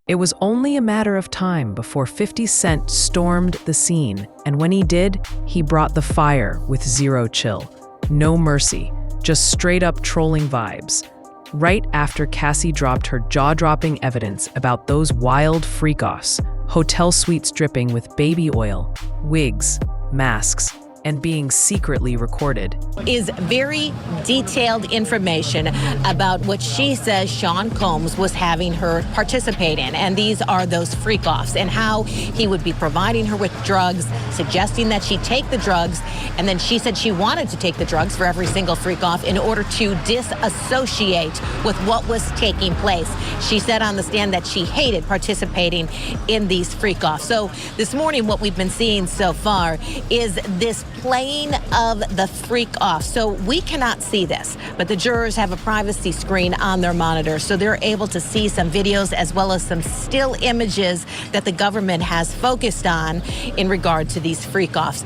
It was only a matter of time before 50 Cent stormed the scene, and when he did, he brought the fire with zero chill. No mercy, just straight-up trolling vibes. Right after Cassie dropped her jaw-dropping evidence about those wild freak-offs, hotel suites dripping with baby oil, wigs, masks, and being secretly recorded. Is very detailed information about what she says Sean Combs was having her participate in. And these are those freak-offs and how he would be providing her with drugs, suggesting that she take the drugs. And then she said she wanted to take the drugs for every single freak-off in order to disassociate with what was taking place. She said on the stand that she hated participating in these freak-offs. So this morning, what we've been seeing so far is this playing of the freak-off. So we cannot see this, but the jurors have a privacy screen on their monitor, so they're able to see some videos as well as some still images that the government has focused on in regard to these freak-offs.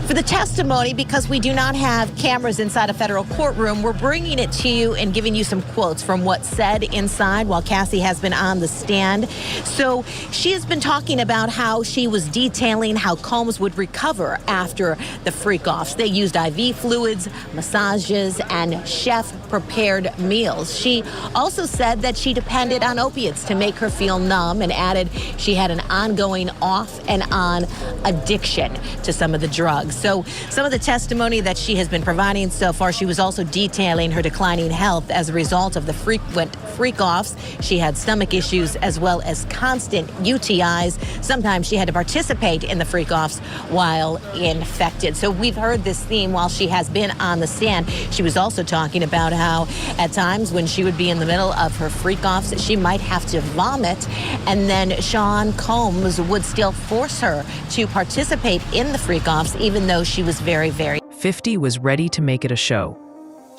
For the testimony, because we do not have cameras inside a federal courtroom, we're bringing it to you and giving you some quotes from what's said inside while Cassie has been on the stand. So she has been talking about how she was detailing how Combs would recover after the freak-offs. They used IV fluids, massages, and chef-prepared meals. She also said that she depended on opiates to make her feel numb and added she had an ongoing off and on addiction to some of the drugs. So some of the testimony that she has been providing so far, she was also detailing her declining health as a result of the frequent freak-offs. She had stomach issues as well as constant UTIs. Sometimes she had to participate in the freak-offs while infected. So we've heard this theme while she has been on the stand. She was also talking about how at times when she would be in the middle of her freak-offs, she might have to vomit, and then Sean Combs would still force her to participate in the freak-offs, even though she was very, very... 50 was ready to make it a show.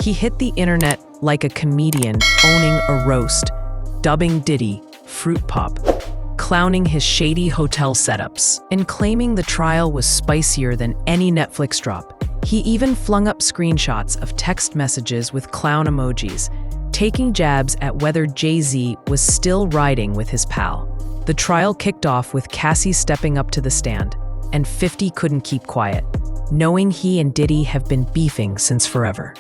He hit the internet like a comedian owning a roast, dubbing Diddy Fruit Pop, clowning his shady hotel setups, and claiming the trial was spicier than any Netflix drop. He even flung up screenshots of text messages with clown emojis, taking jabs at whether Jay-Z was still riding with his pal. The trial kicked off with Cassie stepping up to the stand, and 50 couldn't keep quiet, knowing he and Diddy have been beefing since forever.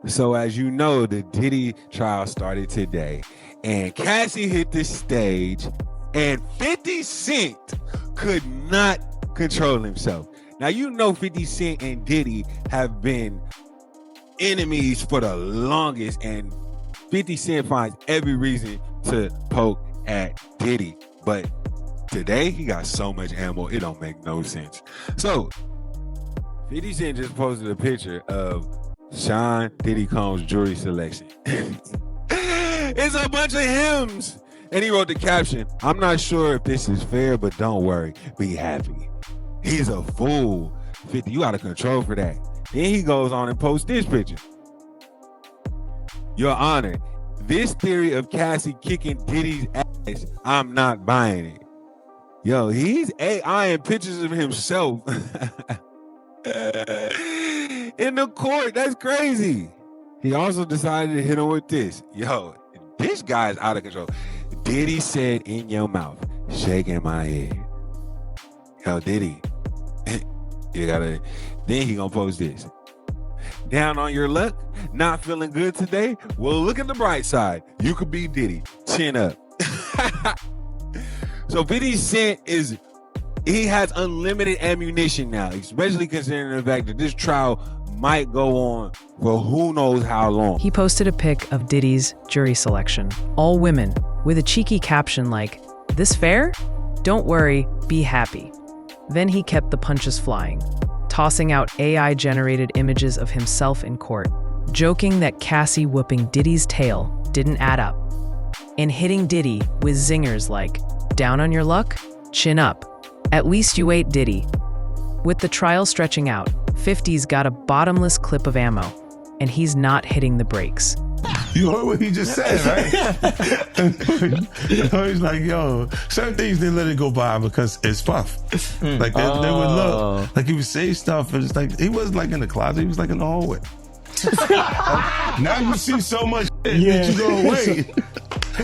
So as you know, the Diddy trial started today, and Cassie hit the stage, and 50 Cent could not control himself. Now, you know 50 Cent and Diddy have been enemies for the longest, and 50 Cent finds every reason to poke at Diddy. But today, he got so much ammo, it don't make no sense. So, 50 Cent just posted a picture of Sean Diddy Combs' jewelry selection. It's a bunch of hymns. And he wrote the caption, "I'm not sure if this is fair, but don't worry, be happy." He's a fool. 50, you out of control for that. Then he goes on and posts this picture. "Your Honor, this theory of Cassie kicking Diddy's ass, I'm not buying it." Yo, he's AIing pictures of himself in the court. That's crazy. He also decided to hit him with this. Yo, this guy's out of control. "Diddy said in your mouth, shaking my head." Yo, Diddy, you gotta. Then he gonna post this. "Down on your luck? Not feeling good today? Well, look at the bright side. You could be Diddy. Chin up." So 50 Cent he has unlimited ammunition now, especially considering the fact that this trial might go on for who knows how long. He posted a pic of Diddy's jury selection, all women, with a cheeky caption like, "This fair? Don't worry, be happy." Then he kept the punches flying, tossing out AI-generated images of himself in court, joking that Cassie whooping Diddy's tail didn't add up, and hitting Diddy with zingers like, "Down on your luck? Chin up. At least you ate Diddy." With the trial stretching out, 50's got a bottomless clip of ammo, and he's not hitting the brakes. You heard what he just said, right? He's like, yo, certain things they let it go by because it's Puff. Like they would look, like he would say stuff, and it's like he wasn't like in the closet, he was like in the hallway. Now you see so much that you go, wait.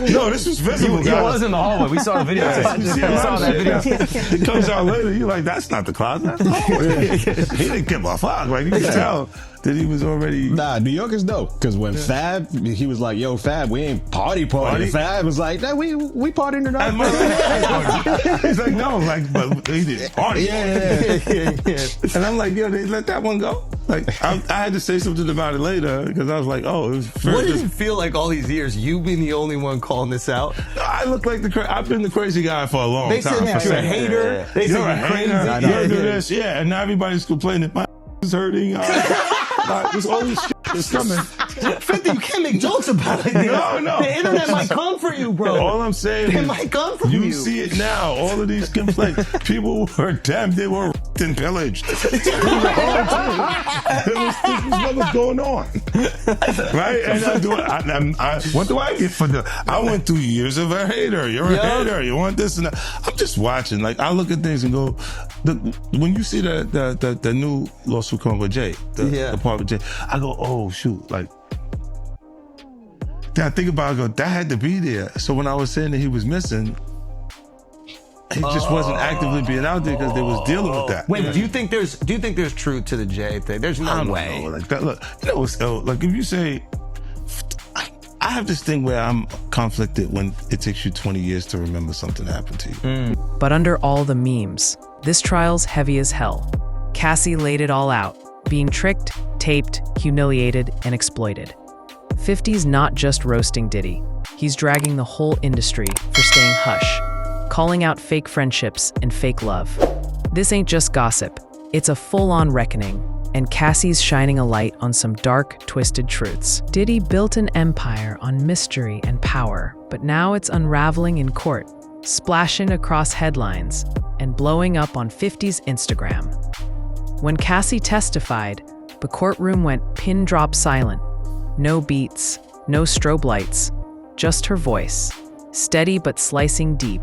No, this was visible, He guys. was in the hallway. We saw the video. Yeah, you see We saw that video. It comes out later. You're like, that's not the closet. That's the hallway. He didn't give a fuck. Like, you can tell that he was already. Nah, New Yorkers know. Because when Fab, he was like, yo, Fab, we ain't party. Fab was like, nah, we partying tonight. He's like, no, like, but he didn't party. Yeah. And I'm like, yo, they let that one go? Like, I had to say something about it later because I was like, oh, it was What did it feel like all these years? You being the only one calling this out? I look like I've been the crazy guy for a long They time. said you're a hater. They You're said a you're crazy. hater. You're do this. Yeah, and now everybody's complaining. My is hurting. There's all this shit that's coming. 50, you can't make jokes about it. No. The internet might come for you, bro. All I'm saying It is, might come from you. you see it now. All of these complaints. People were damn, they were and pillaged. This was what was going on, right? And what do I get for I went through years of a hater. You're a hater. You want this and that. I'm just watching. Like, I look at things and go, when you see the new lawsuit coming with Jay, the part with Jay, I go, oh shoot, like. Then I think about it, I go, that had to be there. So when I was saying that he was missing, he just wasn't actively being out there because they was dealing with that. Wait, do you think there's truth to the Jay thing? There's no way. Know, like that. Look, like if you say, I have this thing where I'm conflicted when it takes you 20 years to remember something happened to you. But under all the memes, this trial's heavy as hell. Cassie laid it all out, being tricked, taped, humiliated, and exploited. 50's not just roasting Diddy. He's dragging the whole industry for staying hush, calling out fake friendships and fake love. This ain't just gossip. It's a full-on reckoning, and Cassie's shining a light on some dark, twisted truths. Diddy built an empire on mystery and power, but now it's unraveling in court, splashing across headlines, and blowing up on 50's Instagram. When Cassie testified, the courtroom went pin-drop silent. No beats, no strobe lights, just her voice, steady but slicing deep.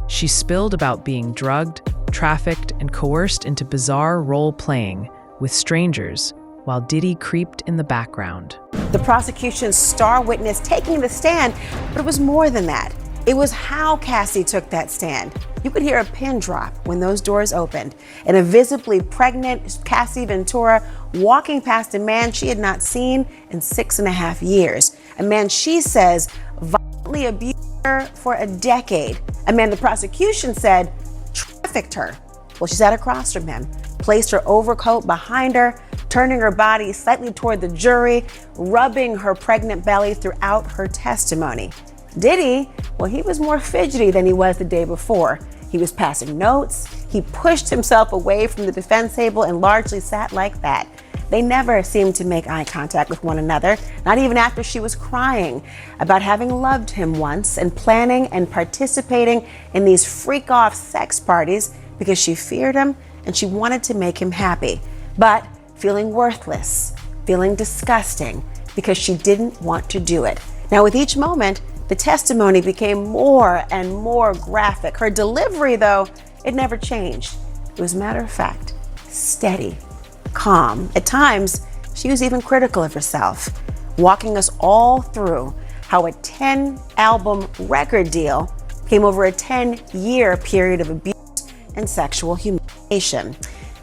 She spilled about being drugged, trafficked, and coerced into bizarre role-playing with strangers while Diddy creeped in the background. The prosecution's star witness taking the stand, but it was more than that. It was how Cassie took that stand. You could hear a pin drop when those doors opened, and a visibly pregnant Cassie Ventura walking past a man she had not seen in 6.5 years. A man she says violently abused her for a decade. A man the prosecution said trafficked her. Well, she sat across from him, placed her overcoat behind her, turning her body slightly toward the jury, rubbing her pregnant belly throughout her testimony. Diddy, well, he was more fidgety than he was the day before. He was passing notes. He pushed himself away from the defense table and largely sat like that. They never seemed to make eye contact with one another, not even after she was crying about having loved him once and planning and participating in these freak-off sex parties because she feared him and she wanted to make him happy, but feeling worthless, feeling disgusting because she didn't want to do it. Now, with each moment, the testimony became more and more graphic. Her delivery, though, it never changed. It was matter of fact, steady, calm. At times, she was even critical of herself, walking us all through how a 10-album record deal came over a 10-year period of abuse and sexual humiliation.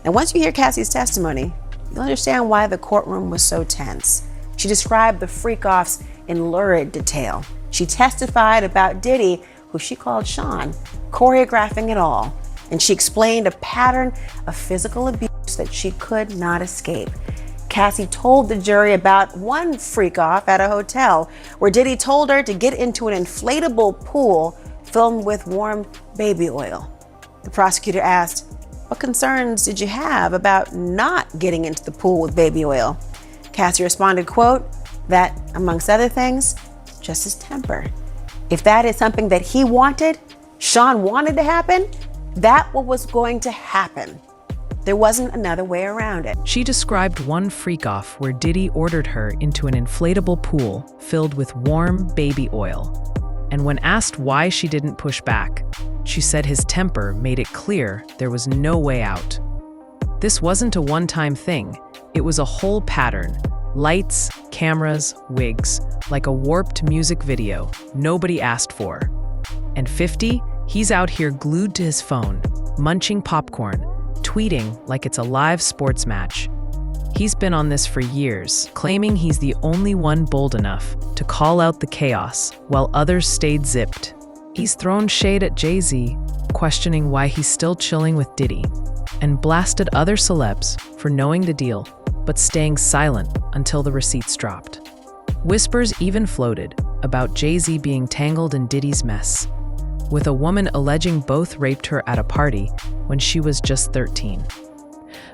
And once you hear Cassie's testimony, you'll understand why the courtroom was so tense. She described the freak-offs in lurid detail. She testified about Diddy, who she called Sean, choreographing it all. And she explained a pattern of physical abuse that she could not escape. Cassie told the jury about one freak-off at a hotel where Diddy told her to get into an inflatable pool filled with warm baby oil. The prosecutor asked, "What concerns did you have about not getting into the pool with baby oil?" Cassie responded, quote, that, amongst other things, just his temper. If that is something that he wanted, Sean wanted to happen, that was going to happen. There wasn't another way around it. She described one freak-off where Diddy ordered her into an inflatable pool filled with warm baby oil. And when asked why she didn't push back, she said his temper made it clear there was no way out. This wasn't a one-time thing. It was a whole pattern, Lights, cameras, wigs, like a warped music video nobody asked for. And 50, he's out here glued to his phone, munching popcorn, tweeting like it's a live sports match. He's been on this for years, claiming he's the only one bold enough to call out the chaos while others stayed zipped. He's thrown shade at Jay-Z, questioning why he's still chilling with Diddy, and blasted other celebs for knowing the deal, but staying silent until the receipts dropped. Whispers even floated about Jay-Z being tangled in Diddy's mess, with a woman alleging both raped her at a party when she was just 13.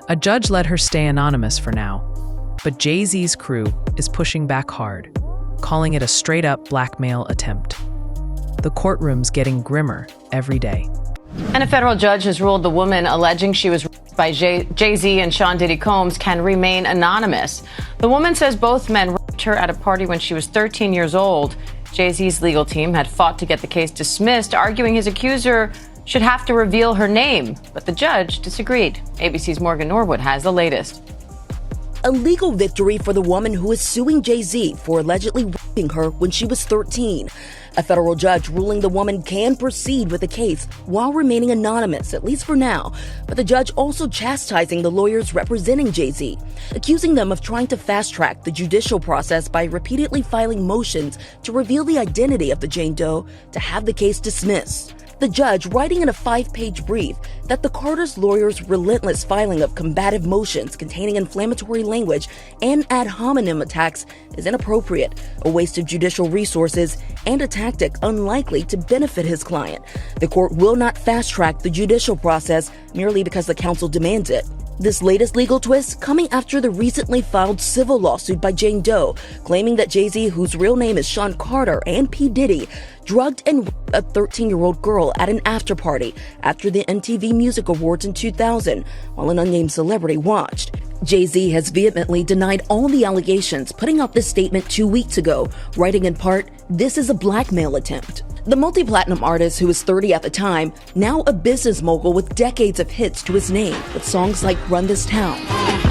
A judge let her stay anonymous for now, but Jay-Z's crew is pushing back hard, calling it a straight-up blackmail attempt. The courtroom's getting grimmer every day. And a federal judge has ruled the woman alleging she was raped by Jay-Z and Sean Diddy Combs can remain anonymous. The woman says both men raped her at a party when she was 13 years old. Jay-Z's legal team had fought to get the case dismissed, arguing his accuser should have to reveal her name, but the judge disagreed. ABC's Morgan Norwood has the latest. A legal victory for the woman who is suing Jay-Z for allegedly raping her when she was 13. A federal judge ruling the woman can proceed with the case while remaining anonymous, at least for now. But the judge also chastising the lawyers representing Jay-Z, accusing them of trying to fast-track the judicial process by repeatedly filing motions to reveal the identity of the Jane Doe to have the case dismissed. The judge writing in a 5-page brief that the Carter's lawyers' relentless filing of combative motions containing inflammatory language and ad hominem attacks is inappropriate, a waste of judicial resources, and a tactic unlikely to benefit his client. The court will not fast-track the judicial process merely because the counsel demands it. This latest legal twist coming after the recently filed civil lawsuit by Jane Doe, claiming that Jay-Z, whose real name is Sean Carter, and P. Diddy, drugged and raped a 13-year-old girl at an after-party after the MTV Music Awards in 2000, while an unnamed celebrity watched. Jay-Z has vehemently denied all the allegations, putting out this statement 2 weeks ago, writing in part, "This is a blackmail attempt." The multi-platinum artist, who was 30 at the time, now a business mogul with decades of hits to his name, with songs like Run This Town.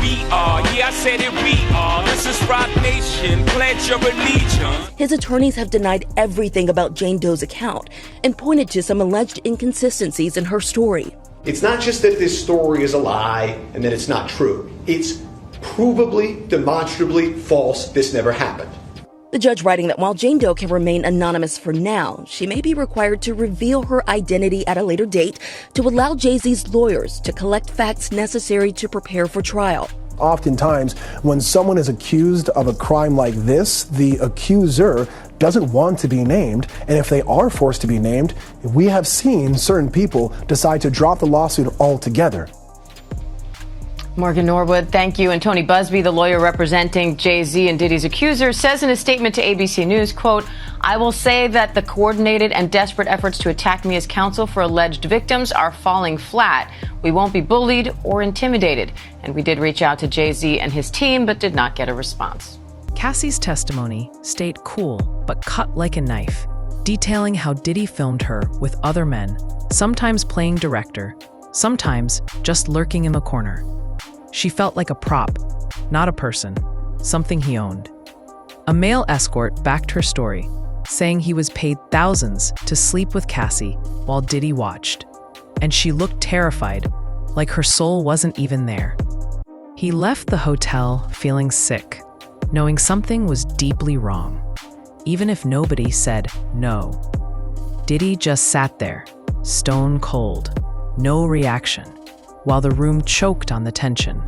We are, yeah, I said it, we are. This is Rock Nation, pledge your allegiance. His attorneys have denied everything about Jane Doe's account and pointed to some alleged inconsistencies in her story. It's not just that this story is a lie and that it's not true. It's provably, demonstrably false. This never happened. The judge writing that while Jane Doe can remain anonymous for now, she may be required to reveal her identity at a later date to allow Jay-Z's lawyers to collect facts necessary to prepare for trial. Oftentimes, when someone is accused of a crime like this, the accuser doesn't want to be named, and if they are forced to be named, we have seen certain people decide to drop the lawsuit altogether. Morgan Norwood, thank you. And Tony Busby, the lawyer representing Jay-Z and Diddy's accuser, says in a statement to ABC News, quote, "I will say that the coordinated and desperate efforts to attack me as counsel for alleged victims are falling flat. We won't be bullied or intimidated." And we did reach out to Jay-Z and his team, but did not get a response. Cassie's testimony stayed cool, but cut like a knife, detailing how Diddy filmed her with other men, sometimes playing director, sometimes just lurking in the corner. She felt like a prop, not a person, something he owned. A male escort backed her story, saying he was paid thousands to sleep with Cassie while Diddy watched. And she looked terrified, like her soul wasn't even there. He left the hotel feeling sick, knowing something was deeply wrong, even if nobody said no. Diddy just sat there, stone cold, no reaction, while the room choked on the tension.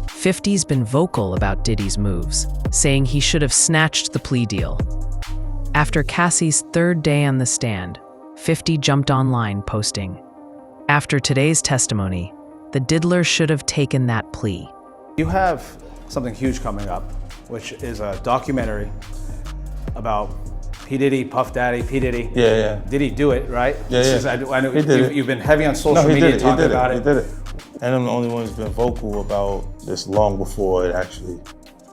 50's been vocal about Diddy's moves, saying he should have snatched the plea deal. After Cassie's third day on the stand, 50 jumped online posting, "After today's testimony, the diddler should have taken that plea." You have something huge coming up, which is a documentary about P. Diddy, Puff Daddy, P. Diddy. Yeah. Did he do it, right? Yeah. I know you've been heavy on social media talking about it. He did it. And I'm the only one who's been vocal about this long before it actually.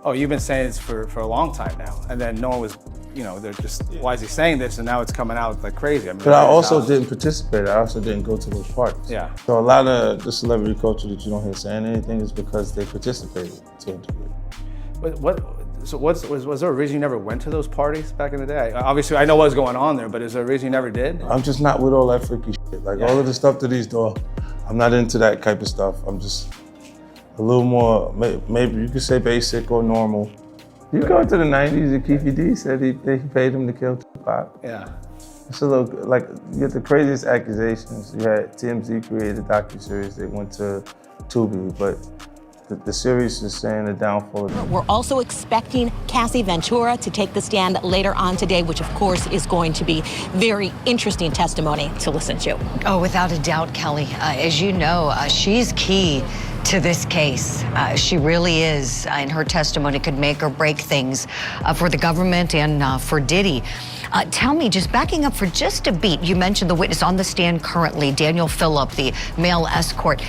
Oh, you've been saying this for a long time now. And then no one was, they're just, why is he saying this? And now it's coming out like crazy. I mean, but I also didn't participate. I also didn't go to those parties. Yeah. So a lot of the celebrity culture that you don't hear saying anything is because they participated to a degree. What So was there a reason you never went to those parties back in the day? Obviously, I know what was going on there, but is there a reason you never did? I'm just not with all that freaky shit. Like all of the stuff that he's doing, I'm not into that type of stuff. I'm just a little more, maybe you could say basic or normal. You go into the 90s and Keefe D said he paid him to kill Tupac. Yeah. It's a little, like, you get the craziest accusations. You had TMZ created a docuseries, they went to Tubi, but the series is saying the downfall of... We're also expecting Cassie Ventura to take the stand later on today, which of course is going to be very interesting testimony to listen to. Oh, without a doubt, Kelly. As you know, she's key to this case. She really is, and her testimony could make or break things for the government and for Diddy. Tell me, just backing up for just a beat, you mentioned the witness on the stand currently, Daniel Phillip, the male escort.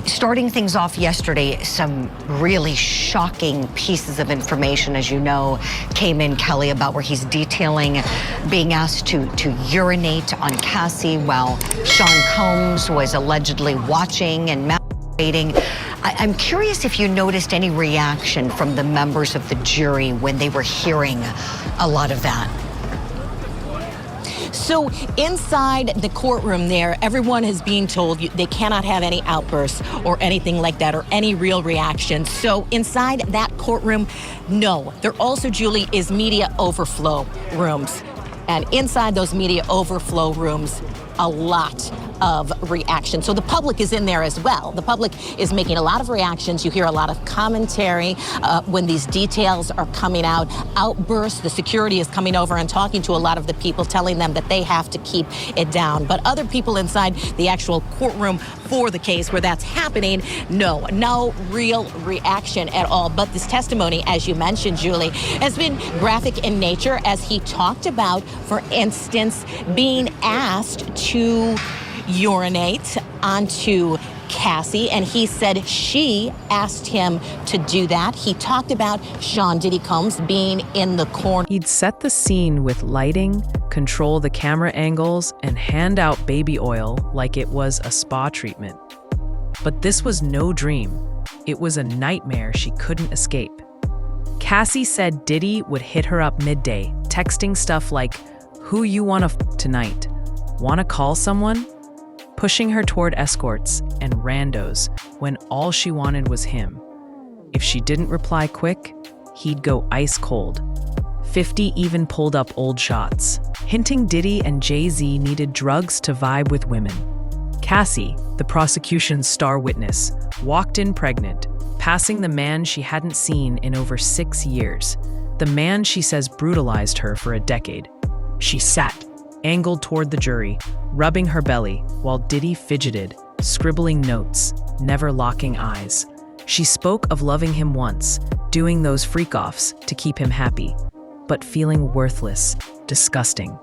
Starting things off yesterday, some really shocking pieces of information, as you know, came in, Kelly, about where he's detailing being asked to urinate on Cassie while Sean Combs was allegedly watching and masturbating. I'm curious if you noticed any reaction from the members of the jury when they were hearing a lot of that. So inside the courtroom there, everyone is being told they cannot have any outbursts or anything like that or any real reaction. So inside that courtroom, no. There also, Julie, is media overflow rooms. And inside those media overflow rooms, a lot of reaction. So the public is in there as well. The public is making a lot of reactions. You hear a lot of commentary when these details are coming out. Outbursts, the security is coming over and talking to a lot of the people, telling them that they have to keep it down. But other people inside the actual courtroom for the case where that's happening, no real reaction at all. But this testimony, as you mentioned, Julie, has been graphic in nature as he talked about, for instance, being asked to urinate onto Cassie, and he said she asked him to do that. He talked about Sean Diddy Combs being in the corner. He'd set the scene with lighting, control the camera angles, and hand out baby oil like it was a spa treatment. But this was no dream. It was a nightmare she couldn't escape. Cassie said Diddy would hit her up midday, texting stuff like, "Who you wanna f tonight? Wanna call someone?" Pushing her toward escorts and randos when all she wanted was him. If she didn't reply quick, he'd go ice cold. 50 even pulled up old shots, hinting Diddy and Jay-Z needed drugs to vibe with women. Cassie, the prosecution's star witness, walked in pregnant, passing the man she hadn't seen in over 6 years, the man she says brutalized her for a decade. She sat, angled toward the jury, rubbing her belly while Diddy fidgeted, scribbling notes, never locking eyes. She spoke of loving him once, doing those freak-offs to keep him happy, but feeling worthless, disgusting,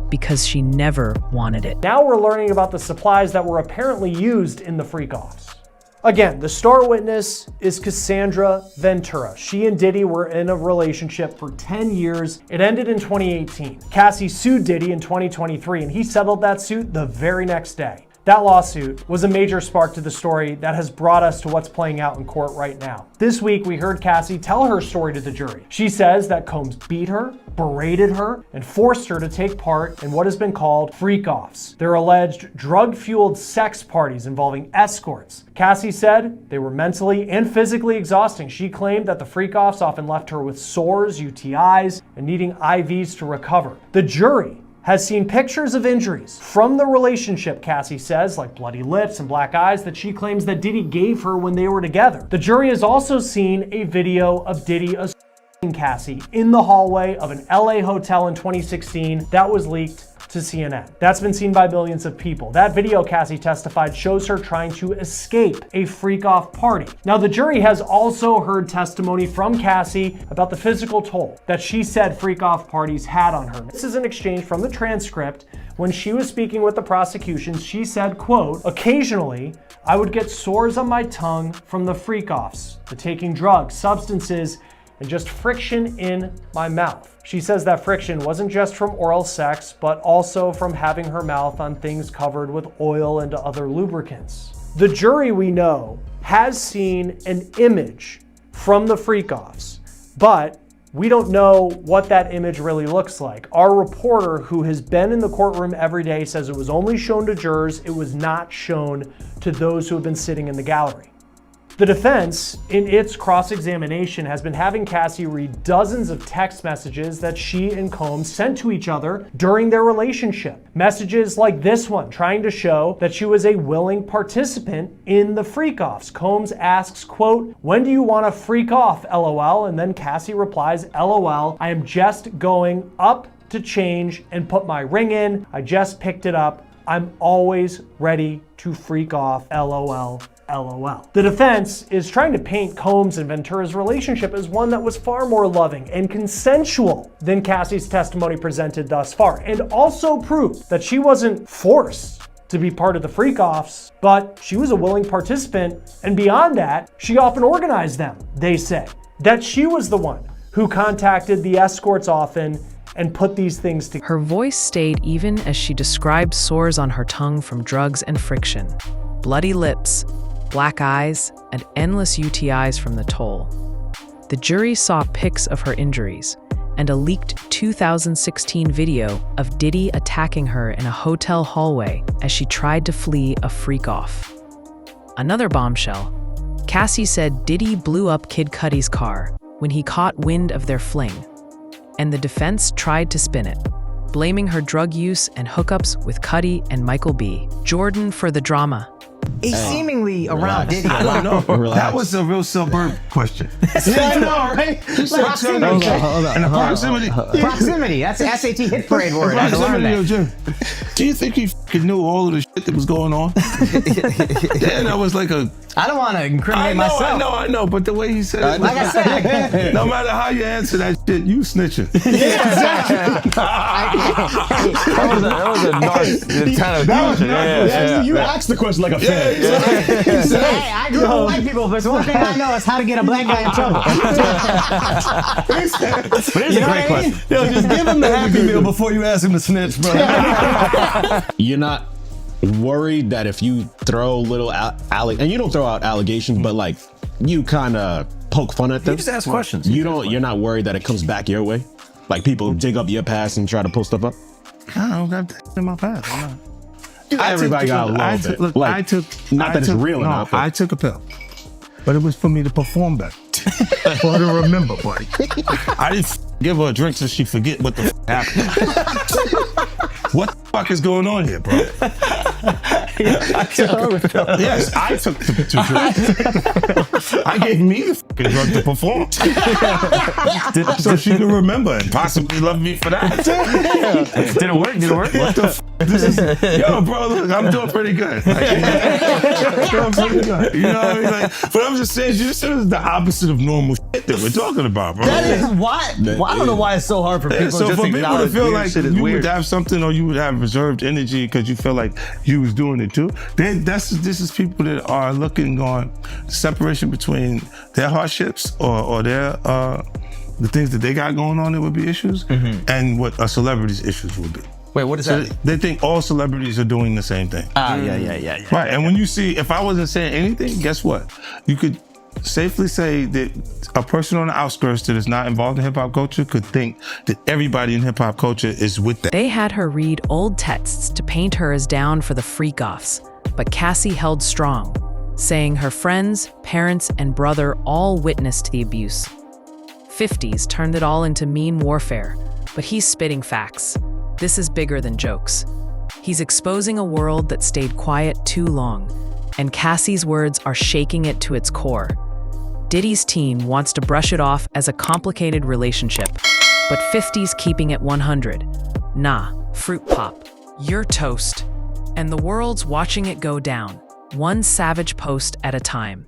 because she never wanted it. Now we're learning about the supplies that were apparently used in the freak-offs. Again, the star witness is Cassandra Ventura. She and Diddy were in a relationship for 10 years. It ended in 2018. Cassie sued Diddy in 2023, and he settled that suit the very next day. That lawsuit was a major spark to the story that has brought us to what's playing out in court right now. This week, we heard Cassie tell her story to the jury. She says that Combs beat her, berated her, and forced her to take part in what has been called freak-offs. They're alleged drug-fueled sex parties involving escorts. Cassie said they were mentally and physically exhausting. She claimed that the freak-offs often left her with sores, UTIs, and needing IVs to recover. The jury has seen pictures of injuries from the relationship, Cassie says, like bloody lips and black eyes that she claims that Diddy gave her when they were together. The jury has also seen a video of Diddy assaulting Cassie in the hallway of an LA hotel in 2016 that was leaked to CNN. That's been seen by millions of people. That video, Cassie testified, shows her trying to escape a freak-off party. Now, the jury has also heard testimony from Cassie about the physical toll that she said freak-off parties had on her. This is an exchange from the transcript. When she was speaking with the prosecution, she said, quote, "Occasionally, I would get sores on my tongue from the freak-offs, the taking drugs, substances, and just friction in my mouth." She says that friction wasn't just from oral sex, but also from having her mouth on things covered with oil and other lubricants. The jury, we know, has seen an image from the freak-offs, but we don't know what that image really looks like. Our reporter, who has been in the courtroom every day, says it was only shown to jurors. It was not shown to those who have been sitting in the gallery. The defense, in its cross-examination, has been having Cassie read dozens of text messages that she and Combs sent to each other during their relationship. Messages like this one, trying to show that she was a willing participant in the freak-offs. Combs asks, quote, "When do you want to freak off, LOL?" And then Cassie replies, "LOL, I am just going up to change and put my ring in. I just picked it up. I'm always ready to freak off, LOL. LOL. The defense is trying to paint Combs and Ventura's relationship as one that was far more loving and consensual than Cassie's testimony presented thus far, and also prove that she wasn't forced to be part of the freak-offs, but she was a willing participant, and beyond that, she often organized them, they say. That she was the one who contacted the escorts often and put these things together. Her voice stayed even as she described sores on her tongue from drugs and friction, bloody lips, black eyes, and endless UTIs from the toll. The jury saw pics of her injuries and a leaked 2016 video of Diddy attacking her in a hotel hallway as she tried to flee a freak-off. Another bombshell, Cassie said Diddy blew up Kid Cudi's car when he caught wind of their fling, and the defense tried to spin it, blaming her drug use and hookups with Cudi and Michael B. Jordan for the drama. He's seemingly around Diddy. I don't know. That was a real suburb question. Yeah, I know, right? Proximity. And the proximity. Proximity. That's the SAT hit parade word. I learned that. Jim, do you think he knew all of the shit that was going on? Yeah, that was like a... I don't want to incriminate myself. I know, but the way he said it... Like I said. No matter how you answer that shit, you snitching. Yeah, exactly. That was a narc kind of question. Yeah. You asked the question like a fan. Hey, I grew up with white people, but one thing I know is how to get a black guy in trouble. But it's a great question. Yo, just give him the Happy Meal before you ask him to snitch, bro. You're not worried that if you throw little and you don't throw out allegations, but like you kind of poke fun at them. You just ask questions. You're not worried that it comes back your way? Like people dig up your past and try to pull stuff up? I don't got that in my past. I'm not. Everybody got a little bit. Look, like, not that it's real enough. I took a pill, but it was for me to perform better. For her to remember, buddy. I didn't give her a drink so she forget what the happened. What the fuck is going on here, bro? Yes, I took the drink. I gave me the fucking drug to perform. So she could remember and possibly love me for that. Did it work? What the fuck? Yo, bro, look, I'm doing pretty good. Doing pretty good. You know what I mean? Like, but I'm just saying, this is the opposite of normal shit that we're talking about, bro. That is why. Well, I don't know why it's so hard for people so just for to people to feel like you weird. would have something or you would have reserved energy because you feel like you was doing it too, this is people that are looking on separation between their hardships or their the things that they got going on that would be issues and what a celebrity's issues would be. Wait, what is So that? they think all celebrities are doing the same thing. Yeah. Right, and when you see, if I wasn't saying anything, guess what? You could safely say that a person on the outskirts that is not involved in hip-hop culture could think that everybody in hip-hop culture is with that. They had her read old texts to paint her as down for the freak-offs, but Cassie held strong, saying her friends, parents, and brother all witnessed the abuse. 50s turned it all into mean warfare, but he's spitting facts. This is bigger than jokes. He's exposing a world that stayed quiet too long, and Cassie's words are shaking it to its core. Diddy's team wants to brush it off as a complicated relationship, but 50's keeping it 100. Nah, fruit pop, you're toast. And the world's watching it go down, one savage post at a time.